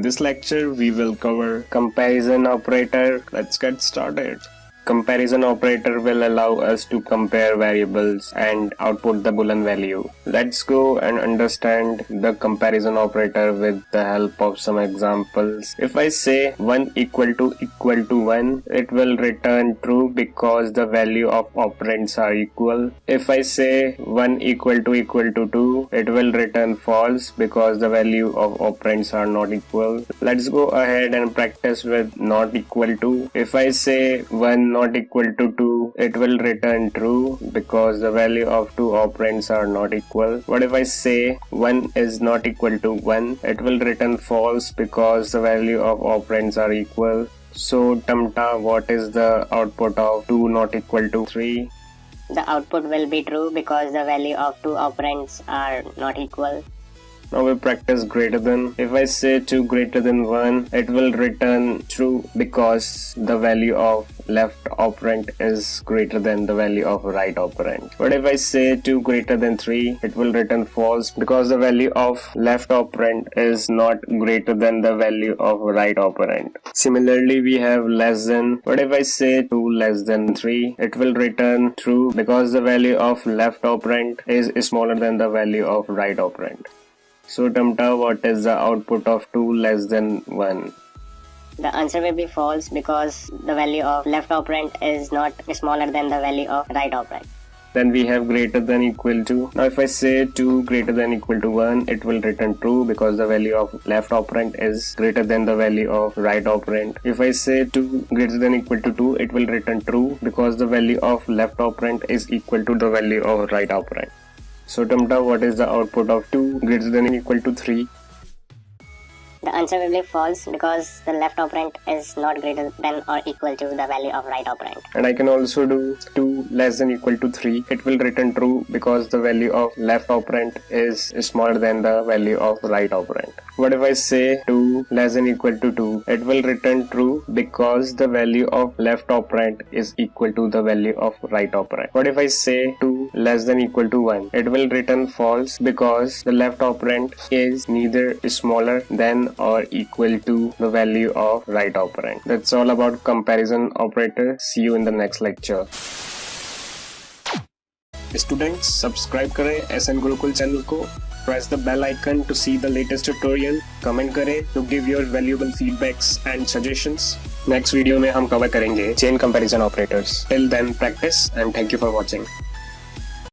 In this lecture, we will cover comparison operator. Let's get started. Comparison operator will allow us to compare variables and output the Boolean value. Let's go and understand the comparison operator with the help of some examples. If I say 1 equal to 1, it will return true because the value of operands are equal. If I say 1 equal to 2, it will return false because the value of operands are not equal. Let's go ahead and practice with not equal to. If I say 1 not equal to 2, it will return true because the value of two operands are not equal. What if I say 1 is not equal to 1? It will return false because the value of operands are equal. So Tamta, what is the output of 2 not equal to 3? The output will be true because the value of two operands are not equal. Now we practice greater than. If I say 2 greater than 1, it will return true because the value of left operand is greater than the value of right operand. But if I say 2 greater than 3, it will return false because the value of left operand is not greater than the value of right operand. Similarly, we have less than. But if I say 2 less than 3, it will return true because the value of left operand is smaller than the value of right operand. So Tamta, what is the output of 2 less than 1? The answer will be false because the value of left operand is not smaller than the value of right operand. Then we have greater than equal to. Now if I say 2 greater than equal to 1, it will return true because the value of left operand is greater than the value of right operand. If I say 2 greater than equal to 2, it will return true because the value of left operand is equal to the value of right operand. So Tamta, what is the output of 2 greater than equal to 3? The answer will be false because the left operand is not greater than or equal to the value of right operand. And I can also do 2 less than equal to 3. It will return true because the value of left operand is smaller than the value of right operand. What if I say 2 less than equal to 2? It will return true because the value of left operand is equal to the value of right operand. What if I say 2 less than equal to 1? It will return false because the left operand is neither smaller than or equal to the value of right operand. That's all about comparison operator. See you in the next lecture. Students, subscribe करें SN Gurukul channel को. Press the bell icon to see the latest tutorial. Comment करें to give your valuable feedbacks and suggestions. Next video में हम cover करेंगे chain comparison operators. Till then, practice and thank you for watching.